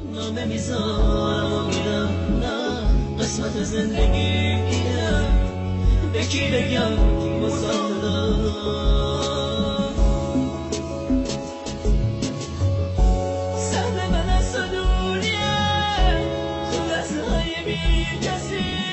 نامه میذارم و میرم، نه قسمت زندگی اینه، به کی بگم مسافرم. سهم من از تو دوریه، تو لحظه های بی کسی